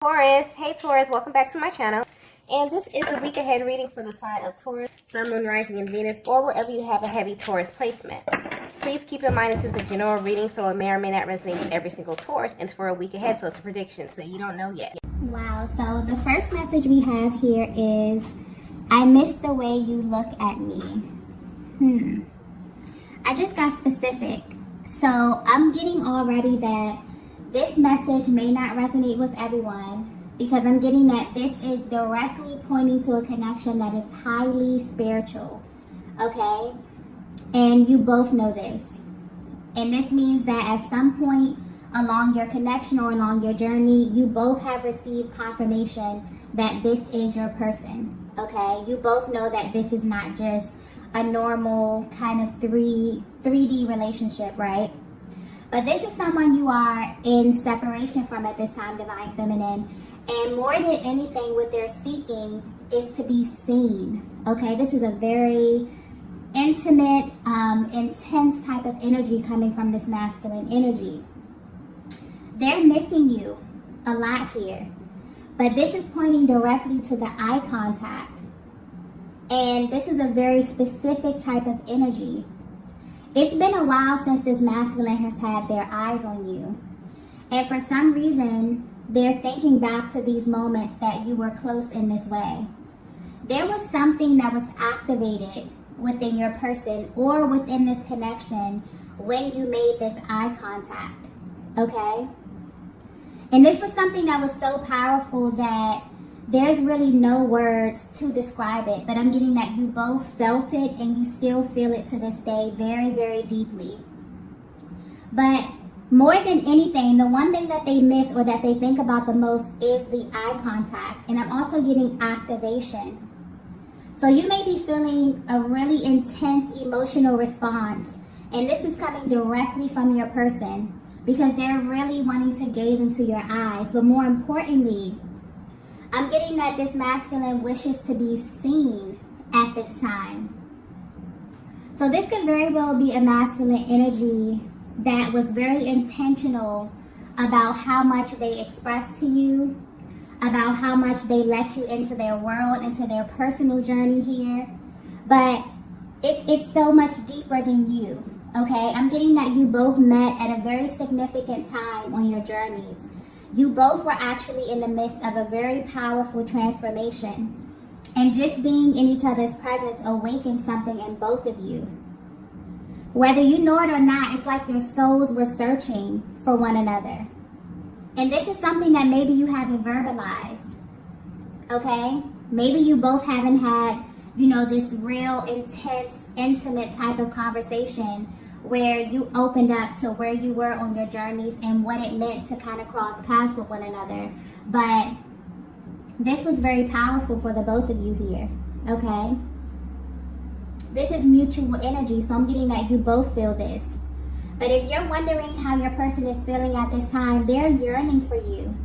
Taurus, hey Taurus, welcome back to my channel. And this is the week ahead reading for the sign of Taurus, Sun, Moon, Rising, and Venus, or wherever you have a heavy Taurus placement. Please keep in mind this is a general reading, so it may or may not resonate with every single Taurus. And it's for a week ahead, so it's a prediction, so you don't know yet. Wow, so the first message we have here is, I miss the way you look at me. I just got specific. So I'm getting already that this message may not resonate with everyone because I'm getting that this is directly pointing to a connection that is highly spiritual, okay? And you both know this. And this means that at some point along your connection or along your journey, you both have received confirmation that this is your person, okay? You both know that this is not just a normal kind of 3D relationship, right? But this is someone you are in separation from at this time, Divine Feminine. And more than anything, what they're seeking is to be seen. Okay, this is a very intimate, intense type of energy coming from this masculine energy. They're missing you a lot here. But this is pointing directly to the eye contact. And this is a very specific type of energy. It's been a while since this masculine has had their eyes on you. And for some reason, they're thinking back to these moments that you were close in this way. There was something that was activated within your person or within this connection when you made this eye contact, okay? And this was something that was so powerful that there's really no words to describe it, but I'm getting that you both felt it and you still feel it to this day very, very deeply. But more than anything, the one thing that they miss or that they think about the most is the eye contact. And I'm also getting activation. So you may be feeling a really intense emotional response. And this is coming directly from your person because they're really wanting to gaze into your eyes. But more importantly, I'm getting that this masculine wishes to be seen at this time. So this could very well be a masculine energy that was very intentional about how much they express to you, about how much they let you into their world, into their personal journey here. But it's so much deeper than you, okay? I'm getting that you both met at a very significant time on your journeys. You both were actually in the midst of a very powerful transformation. And just being in each other's presence awakened something in both of you. Whether you know it or not, it's like your souls were searching for one another. And this is something that maybe you haven't verbalized, okay? Maybe you both haven't had, this real intense, intimate type of conversation where you opened up to where you were on your journeys and what it meant to kind of cross paths with one another. But this was very powerful for the both of you here, okay? This is mutual energy, so I'm getting that you both feel this. But if you're wondering how your person is feeling at this time, they're yearning for you.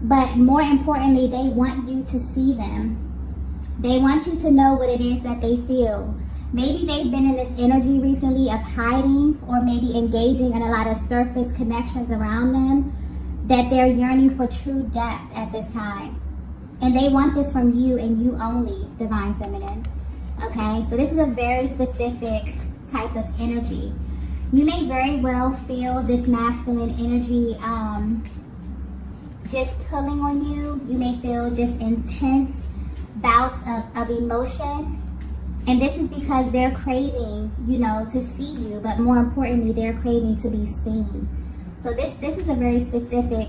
But more importantly, they want you to see them. They want you to know what it is that they feel. Maybe they've been in this energy recently of hiding or maybe engaging in a lot of surface connections around them, that they're yearning for true depth at this time. And they want this from you and you only, Divine Feminine. Okay, so this is a very specific type of energy. You may very well feel this masculine energy just pulling on you. You may feel just intense bouts of emotion. And this is because they're craving, to see you, but more importantly, they're craving to be seen. So this is a very specific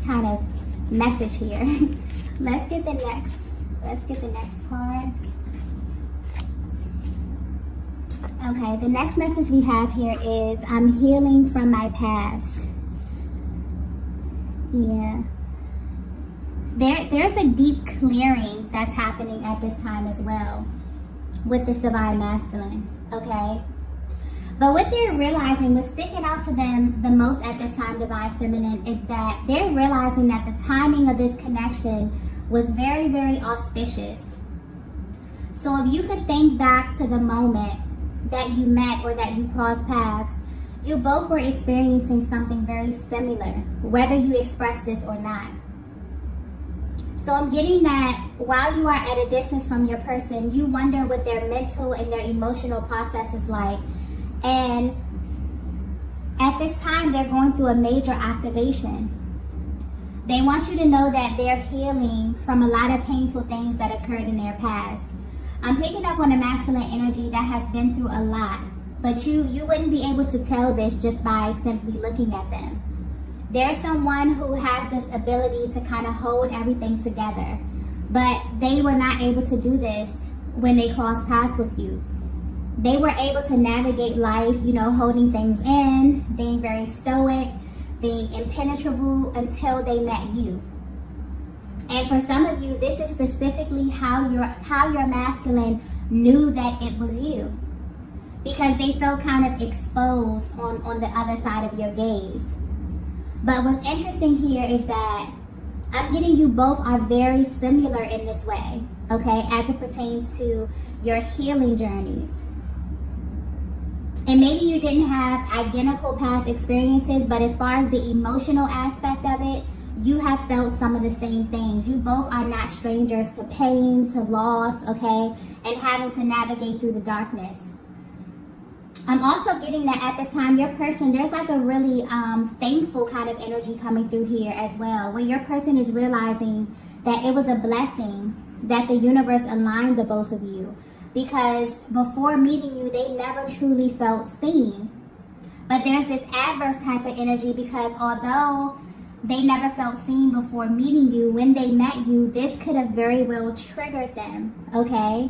kind of message here. Let's get the next card. Okay, the next message we have here is, I'm healing from my past. Yeah. There's a deep clearing that's happening at this time as well with this divine masculine, okay? But what they're realizing, what's sticking out to them the most at this time, Divine Feminine, is that they're realizing that the timing of this connection was very, very auspicious. So if you could think back to the moment that you met or that you crossed paths, you both were experiencing something very similar, whether you expressed this or not. So I'm getting that while you are at a distance from your person, you wonder what their mental and their emotional process is like. And at this time, they're going through a major activation. They want you to know that they're healing from a lot of painful things that occurred in their past. I'm picking up on a masculine energy that has been through a lot, but you wouldn't be able to tell this just by simply looking at them. There's someone who has this ability to kind of hold everything together, but they were not able to do this when they crossed paths with you. They were able to navigate life, holding things in, being very stoic, being impenetrable until they met you. And for some of you, this is specifically how your masculine knew that it was you, because they felt kind of exposed on the other side of your gaze. But what's interesting here is that I'm getting you both are very similar in this way, okay, as it pertains to your healing journeys. And maybe you didn't have identical past experiences, but as far as the emotional aspect of it, you have felt some of the same things. You both are not strangers to pain, to loss, okay, and having to navigate through the darkness. I'm also getting that at this time, your person, there's like a really thankful kind of energy coming through here as well, where your person is realizing that it was a blessing that the universe aligned the both of you. Because before meeting you, they never truly felt seen. But there's this adverse type of energy, because although they never felt seen before meeting you, when they met you, this could have very well triggered them, okay?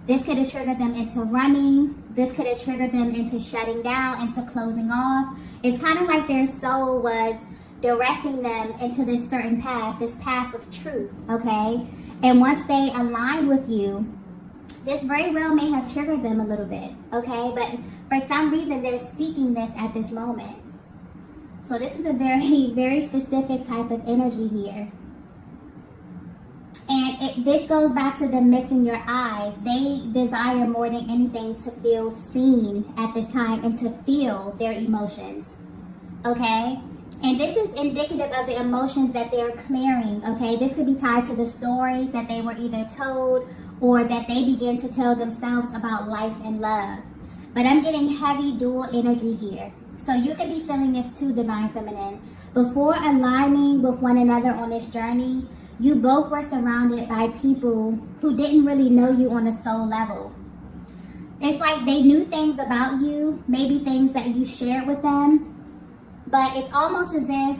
This could have triggered them into running. This could have triggered them into shutting down, into closing off. It's kind of like their soul was directing them into this certain path, this path of truth, okay? And once they aligned with you, this very well may have triggered them a little bit, okay? But for some reason, they're seeking this at this moment. So this is a very, very specific type of energy here. And this goes back to them missing your eyes. They desire more than anything to feel seen at this time and to feel their emotions, okay? And this is indicative of the emotions that they're clearing, okay? This could be tied to the stories that they were either told or that they begin to tell themselves about life and love. But I'm getting heavy dual energy here. So you could be feeling this too, Divine Feminine. Before aligning with one another on this journey, you both were surrounded by people who didn't really know you on a soul level. It's like they knew things about you, maybe things that you shared with them, but it's almost as if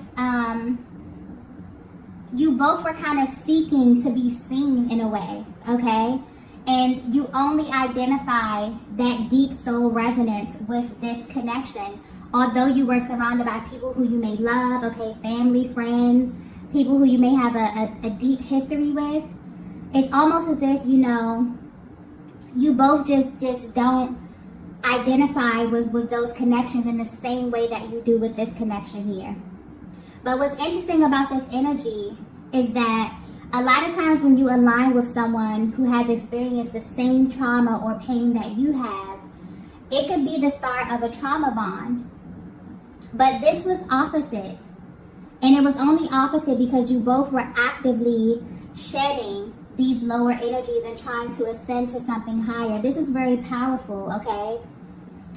you both were kind of seeking to be seen in a way, okay? And you only identify that deep soul resonance with this connection, although you were surrounded by people who you may love, okay, family, friends, people who you may have a deep history with. It's almost as if, you both just don't identify with those connections in the same way that you do with this connection here. But what's interesting about this energy is that a lot of times when you align with someone who has experienced the same trauma or pain that you have, it could be the start of a trauma bond. But this was opposite. And it was only opposite because you both were actively shedding these lower energies and trying to ascend to something higher. This is very powerful, okay?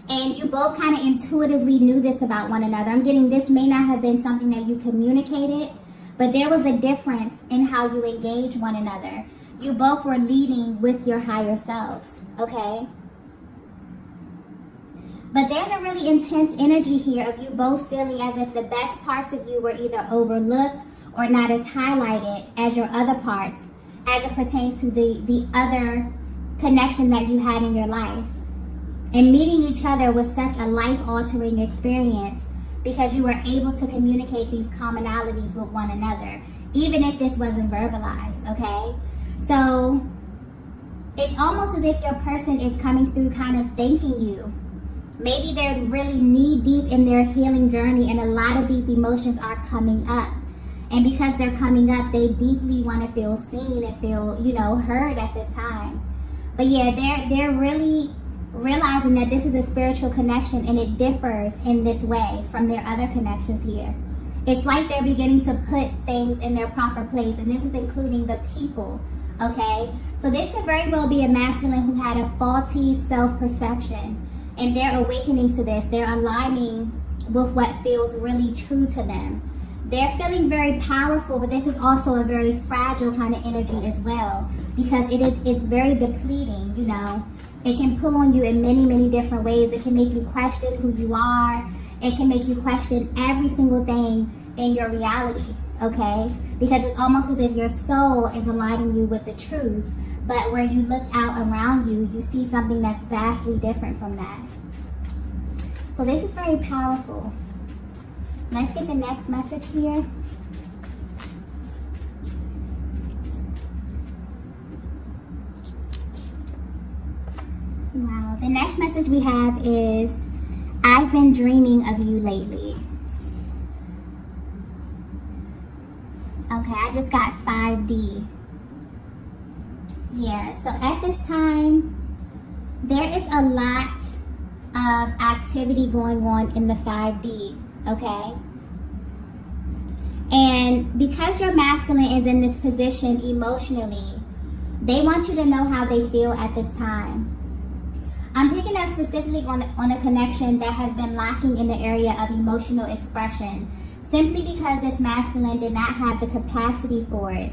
And you both kind of intuitively knew this about one another. I'm getting this may not have been something that you communicated, but there was a difference in how you engage one another. You both were leading with your higher selves, okay? But there's a really intense energy here of you both feeling as if the best parts of you were either overlooked or not as highlighted as your other parts as it pertains to the other connection that you had in your life. And meeting each other was such a life-altering experience because you were able to communicate these commonalities with one another, even if this wasn't verbalized, okay? So it's almost as if your person is coming through kind of thanking you. Maybe they're really knee-deep in their healing journey and a lot of these emotions are coming up. And because they're coming up, they deeply want to feel seen and feel, heard at this time. But yeah, they're really realizing that this is a spiritual connection and it differs in this way from their other connections here. It's like they're beginning to put things in their proper place, and this is including the people, okay? So this could very well be a masculine who had a faulty self-perception, and they're awakening to this. They're aligning with what feels really true to them. They're feeling very powerful, but this is also a very fragile kind of energy as well, because it's very depleting, you know. It can pull on you in many, many different ways. It can make you question who you are. It can make you question every single thing in your reality, okay? Because it's almost as if your soul is aligning you with the truth, but where you look out around you, you see something that's vastly different from that. So this is very powerful. Let's get the next message here. Wow, the next message we have is, I've been dreaming of you lately. Okay, I just got 5D. Yeah, so at this time, there is a lot of activity going on in the 5D, okay? And because your masculine is in this position emotionally, they want you to know how they feel at this time. I'm picking up specifically on a connection that has been lacking in the area of emotional expression, simply because this masculine did not have the capacity for it.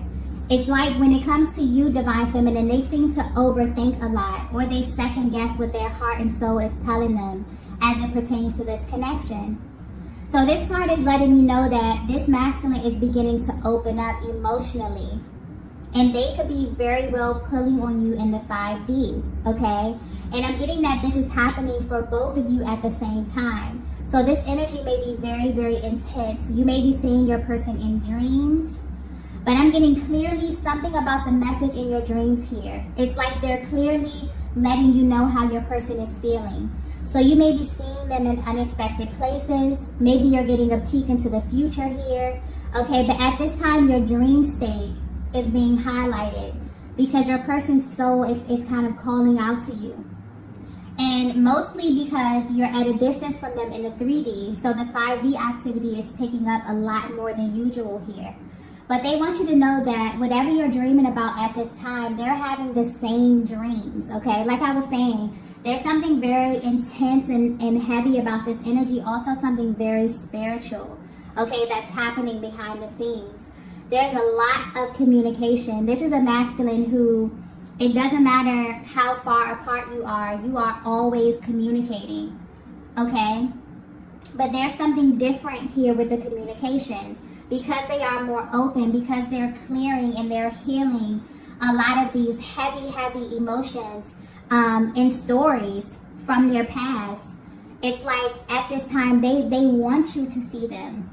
It's like when it comes to you, Divine Feminine, they seem to overthink a lot, or they second guess what their heart and soul is telling them as it pertains to this connection. So this card is letting me know that this masculine is beginning to open up emotionally. And they could be very well pulling on you in the 5D, okay? And I'm getting that this is happening for both of you at the same time. So this energy may be very, very intense. You may be seeing your person in dreams, but I'm getting clearly something about the message in your dreams here. It's like they're clearly letting you know how your person is feeling. So you may be seeing them in unexpected places. Maybe you're getting a peek into the future here, okay? But at this time, your dream state is being highlighted because your person's soul is kind of calling out to you. And mostly because you're at a distance from them in the 3D, so the 5D activity is picking up a lot more than usual here. But they want you to know that whatever you're dreaming about at this time, they're having the same dreams, okay? Like I was saying, there's something very intense and heavy about this energy, also something very spiritual, okay, that's happening behind the scenes. There's a lot of communication. This is a masculine who, it doesn't matter how far apart you are always communicating, okay? But there's something different here with the communication because they are more open, because they're clearing and they're healing a lot of these heavy, heavy emotions and stories from their past. It's like at this time, they want you to see them.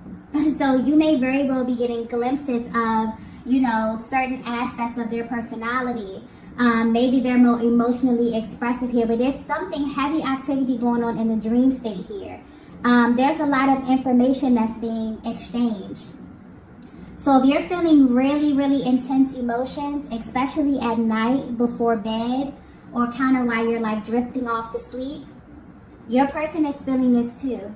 So you may very well be getting glimpses of, you know, certain aspects of their personality. Maybe they're more emotionally expressive here, but there's something heavy activity going on in the dream state here. There's a lot of information that's being exchanged. So if you're feeling really, really intense emotions, especially at night before bed, or kind of while you're like drifting off to sleep, your person is feeling this too.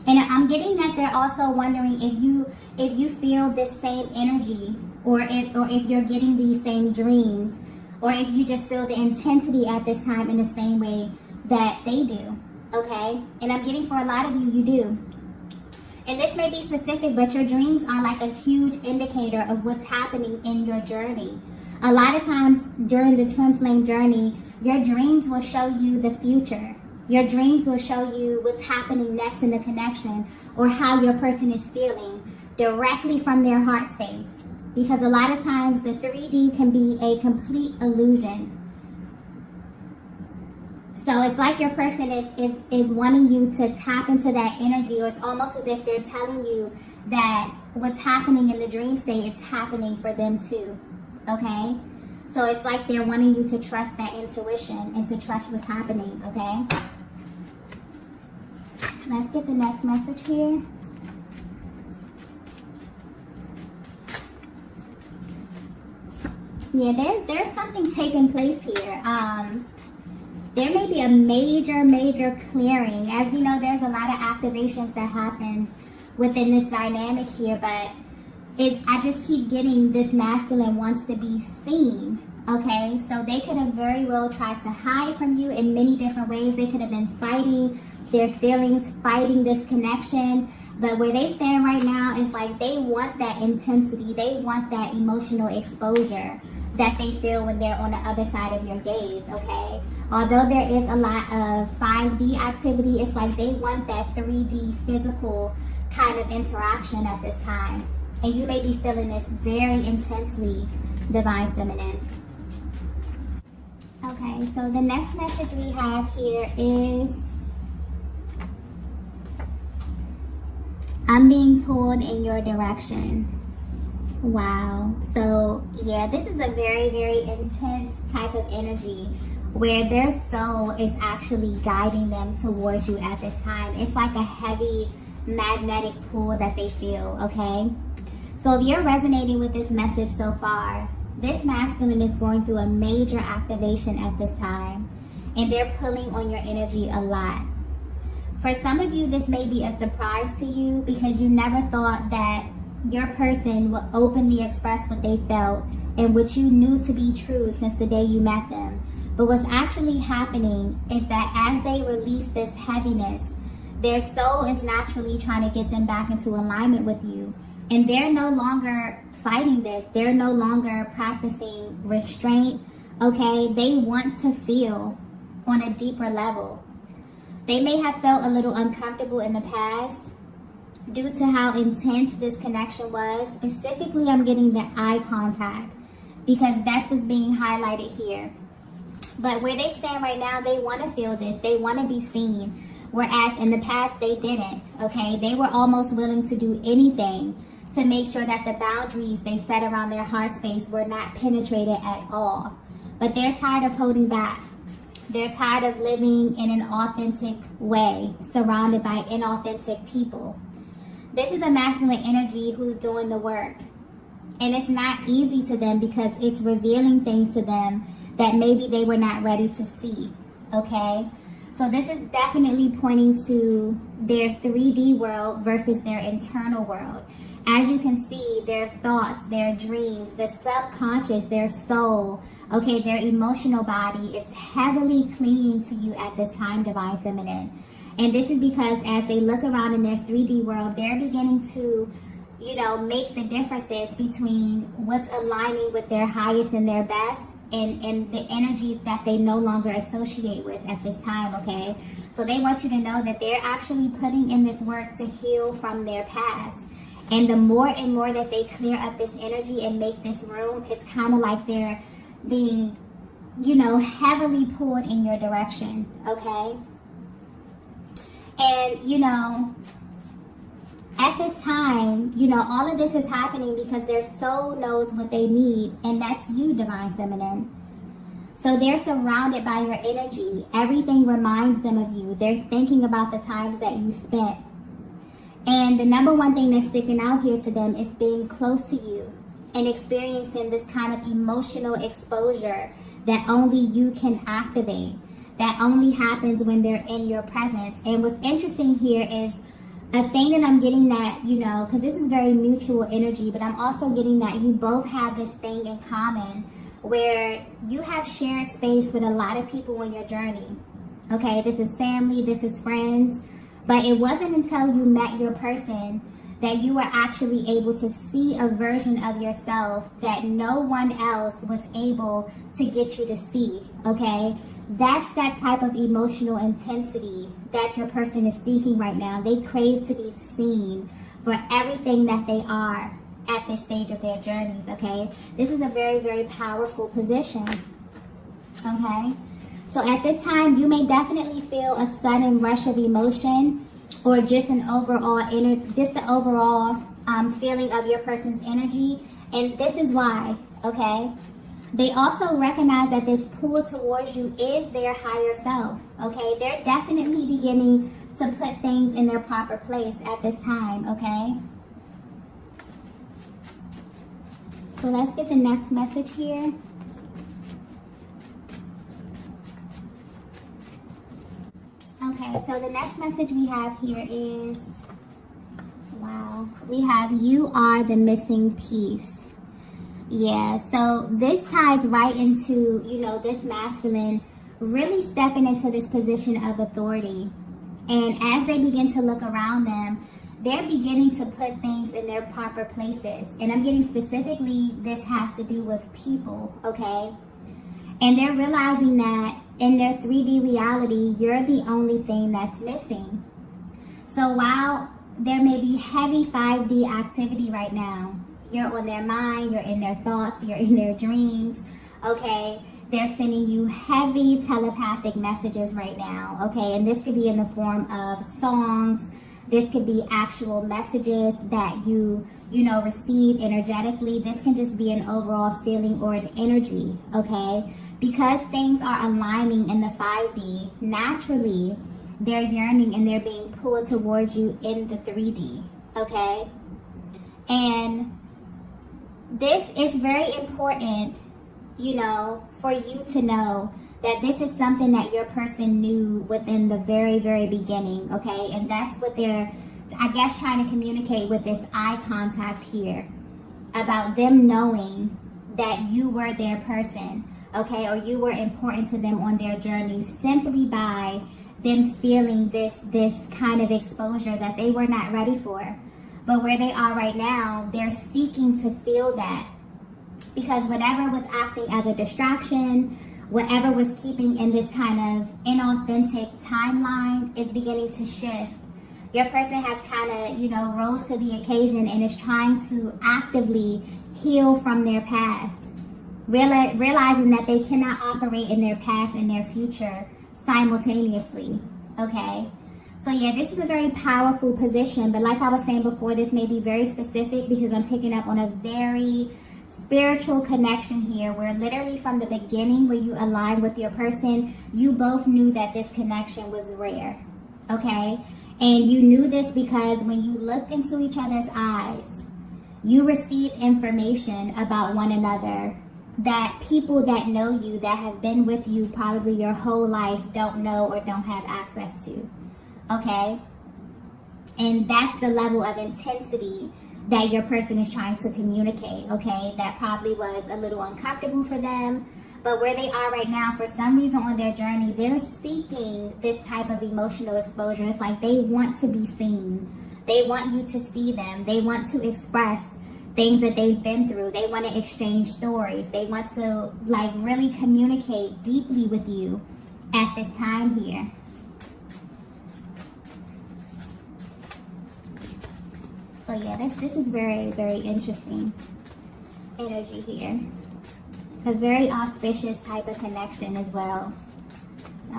And I'm getting that they're also wondering if you feel this same energy, or if you're getting these same dreams, or if you just feel the intensity at this time in the same way that they do, okay? And I'm getting for a lot of you, you do. And this may be specific, but your dreams are like a huge indicator of what's happening in your journey. A lot of times during the twin flame journey, your dreams will show you the future. Your dreams will show you what's happening next in the connection, or how your person is feeling directly from their heart space. Because a lot of times the 3D can be a complete illusion. So it's like your person is wanting you to tap into that energy, or it's almost as if they're telling you that what's happening in the dream state, it's happening for them too, okay? So it's like they're wanting you to trust that intuition and to trust what's happening, okay? Let's get the next message here. Yeah, there's something taking place here. There may be a major clearing. As we know, there's a lot of activations that happens within this dynamic here, but I just keep getting this masculine wants to be seen. Okay, so they could have very well tried to hide from you in many different ways. They could have been fighting their feelings, fighting this connection. But where they stand right now is like they want that intensity. They want that emotional exposure that they feel when they're on the other side of your gaze, okay? Although there is a lot of 5D activity, it's like they want that 3D physical kind of interaction at this time. And you may be feeling this very intensely, Divine Feminine. Okay, so the next message we have here is, I'm being pulled in your direction. Wow. So, yeah, this is a very, very intense type of energy where their soul is actually guiding them towards you at this time. It's like a heavy magnetic pull that they feel, okay? So if you're resonating with this message so far, this masculine is going through a major activation at this time, and they're pulling on your energy a lot. For some of you, this may be a surprise to you because you never thought that your person would openly express what they felt and what you knew to be true since the day you met them. But what's actually happening is that as they release this heaviness, their soul is naturally trying to get them back into alignment with you. And they're no longer fighting this. They're no longer practicing restraint, okay? They want to feel on a deeper level. They may have felt a little uncomfortable in the past due to how intense this connection was. Specifically, I'm getting the eye contact because that's what's being highlighted here. But where they stand right now, they want to feel this. They want to be seen. Whereas in the past, they didn't, okay? They were almost willing to do anything to make sure that the boundaries they set around their heart space were not penetrated at all. But they're tired of holding back. They're tired of living in an authentic way, surrounded by inauthentic people. This is a masculine energy who's doing the work. And it's not easy to them because it's revealing things to them that maybe they were not ready to see, okay? So this is definitely pointing to their 3D world versus their internal world. As you can see, their thoughts, their dreams, the subconscious, their soul, okay, their emotional body, it's heavily clinging to you at this time, Divine Feminine. And this is because as they look around in their 3D world, they're beginning to, you know, make the differences between what's aligning with their highest and their best and the energies that they no longer associate with at this time, okay? So they want you to know that they're actually putting in this work to heal from their past. And the more and more that they clear up this energy and make this room, it's kind of like they're being, you know, heavily pulled in your direction, okay? And, you know, at this time, you know, all of this is happening because their soul knows what they need, and that's you, Divine Feminine. So they're surrounded by your energy. Everything reminds them of you. They're thinking about the times that you spent. And the number one thing that's sticking out here to them is being close to you and experiencing this kind of emotional exposure that only you can activate, that only happens when they're in your presence. And what's interesting here is a thing that I'm getting that, you know, because this is very mutual energy, but I'm also getting that you both have this thing in common where you have shared space with a lot of people in your journey. Okay, this is family, this is friends. But it wasn't until you met your person that you were actually able to see a version of yourself that no one else was able to get you to see, okay? That's that type of emotional intensity that your person is seeking right now. They crave to be seen for everything that they are at this stage of their journeys, okay? This is a very, very powerful position, okay? So at this time, you may definitely feel a sudden rush of emotion or just an overall feeling of your person's energy. And this is why, okay? They also recognize that this pull towards you is their higher self, okay? They're definitely beginning to put things in their proper place at this time, okay? So let's get the next message here. Okay, so the next message we have here is, wow. we have you are the missing piece. Yeah, so this ties right into, you know, this masculine really stepping into this position of authority. And as they begin to look around them, they're beginning to put things in their proper places. And I'm getting specifically, this has to do with people, okay? And they're realizing that in their 3D reality, you're the only thing that's missing. So while there may be heavy 5D activity right now, you're on their mind, you're in their thoughts, you're in their dreams, okay? They're sending you heavy telepathic messages right now, okay? And this could be in the form of songs. This could be actual messages that you know, receive energetically. This can just be an overall feeling or an energy, okay? Because things are aligning in the 5D, naturally, they're yearning and they're being pulled towards you in the 3D, okay? And this is very important, you know, for you to know that this is something that your person knew within the very, very beginning, okay? And that's what they're, I guess, trying to communicate with this eye contact here, about them knowing that you were their person, okay? Or you were important to them on their journey simply by them feeling this kind of exposure that they were not ready for. But where they are right now, they're seeking to feel that, because whatever was acting as a distraction, whatever was keeping in this kind of inauthentic timeline is beginning to shift. Your person has kind of, you know, rose to the occasion and is trying to actively heal from their past, realizing that they cannot operate in their past and their future simultaneously, okay? So yeah, this is a very powerful position, but like I was saying before, this may be very specific because I'm picking up on a very spiritual connection here, where literally from the beginning, when you align with your person, you both knew that this connection was rare, okay? And you knew this because when you looked into each other's eyes, you received information about one another that people that know you, that have been with you probably your whole life, don't know or don't have access to, okay? And that's the level of intensity that your person is trying to communicate, okay? That probably was a little uncomfortable for them, but where they are right now, for some reason on their journey, they're seeking this type of emotional exposure. It's like they want to be seen. They want you to see them. They want to express things that they've been through. They want to exchange stories. They want to, like, really communicate deeply with you at this time here. So yeah, this is very, very interesting energy here. A very auspicious type of connection as well.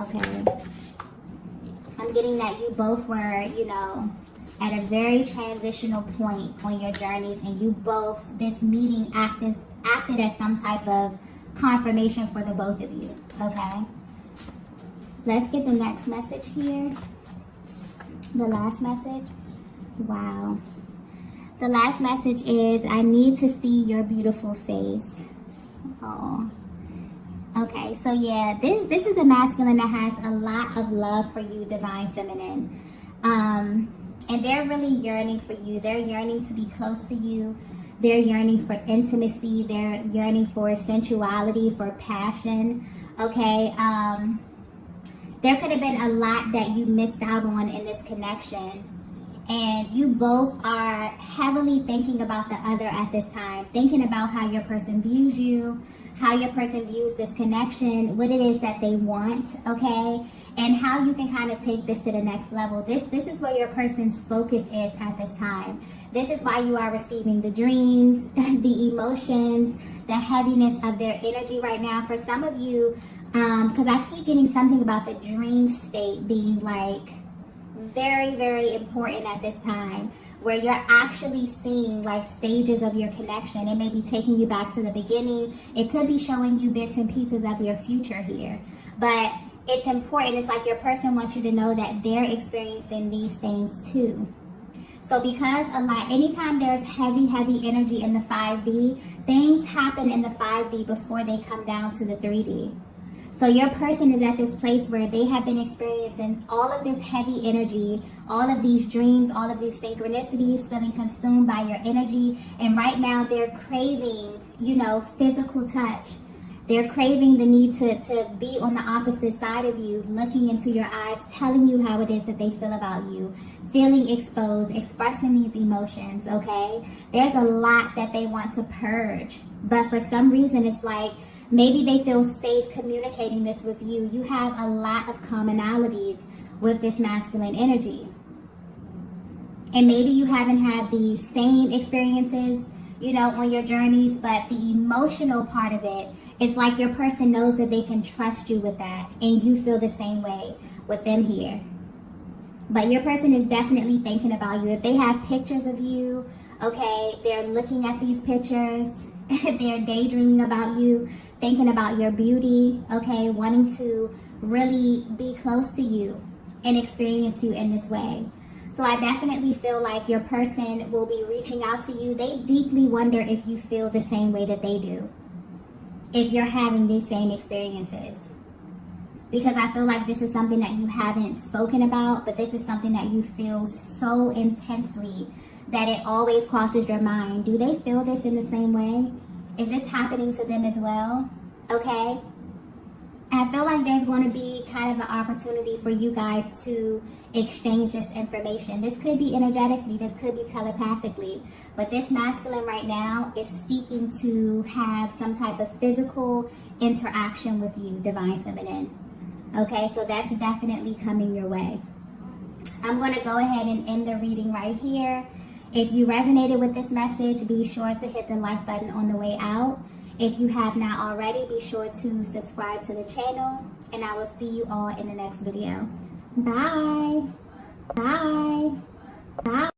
Okay. I'm getting that you both were, you know, at a very transitional point on your journeys, and you both, this meeting acted as some type of confirmation for the both of you, okay? Let's get the next message here. The last message. Wow. The last message is, I need to see your beautiful face. Oh. Okay, so yeah, this is a masculine that has a lot of love for you, divine feminine. And they're really yearning for you. They're yearning to be close to you. They're yearning for intimacy. They're yearning for sensuality, for passion. Okay, there could have been a lot that you missed out on in this connection. And you both are heavily thinking about the other at this time, thinking about how your person views you, how your person views this connection, what it is that they want, okay? And how you can kind of take this to the next level. This is where your person's focus is at this time. This is why you are receiving the dreams, the emotions, the heaviness of their energy right now. For some of you, because I keep getting something about the dream state being like very, very important at this time, where you're actually seeing like stages of your connection. It may be taking you back to the beginning. It could be showing you bits and pieces of your future here. But it's important. It's like your person wants you to know that they're experiencing these things too. So because anytime there's heavy energy in the 5D, things happen in the 5D before they come down to the 3D. So your person is at this place where they have been experiencing all of this heavy energy, all of these dreams, all of these synchronicities, feeling consumed by your energy. And right now they're craving, you know, physical touch. They're craving the need to be on the opposite side of you, looking into your eyes, telling you how it is that they feel about you, feeling exposed, expressing these emotions, okay? There's a lot that they want to purge. But for some reason, it's like maybe they feel safe communicating this with you. You have a lot of commonalities with this masculine energy. And maybe you haven't had the same experiences, you know, on your journeys, but the emotional part of it, it's like your person knows that they can trust you with that, and you feel the same way with them here. But your person is definitely thinking about you. If they have pictures of you, okay, they're looking at these pictures, they're daydreaming about you, thinking about your beauty, okay, wanting to really be close to you and experience you in this way. So I definitely feel like your person will be reaching out to you. They deeply wonder if you feel the same way that they do, if you're having these same experiences. Because I feel like this is something that you haven't spoken about, but this is something that you feel so intensely that it always crosses your mind. Do they feel this in the same way? Is this happening to them as well? Okay. I feel like there's going to be kind of an opportunity for you guys to exchange this information. This could be energetically, this could be telepathically, but this masculine right now is seeking to have some type of physical interaction with you, divine feminine. Okay, so that's definitely coming your way. I'm going to go ahead and end the reading right here. If you resonated with this message, be sure to hit the like button on the way out. If you have not already, be sure to subscribe to the channel, and I will see you all in the next video. Bye. Bye. Bye.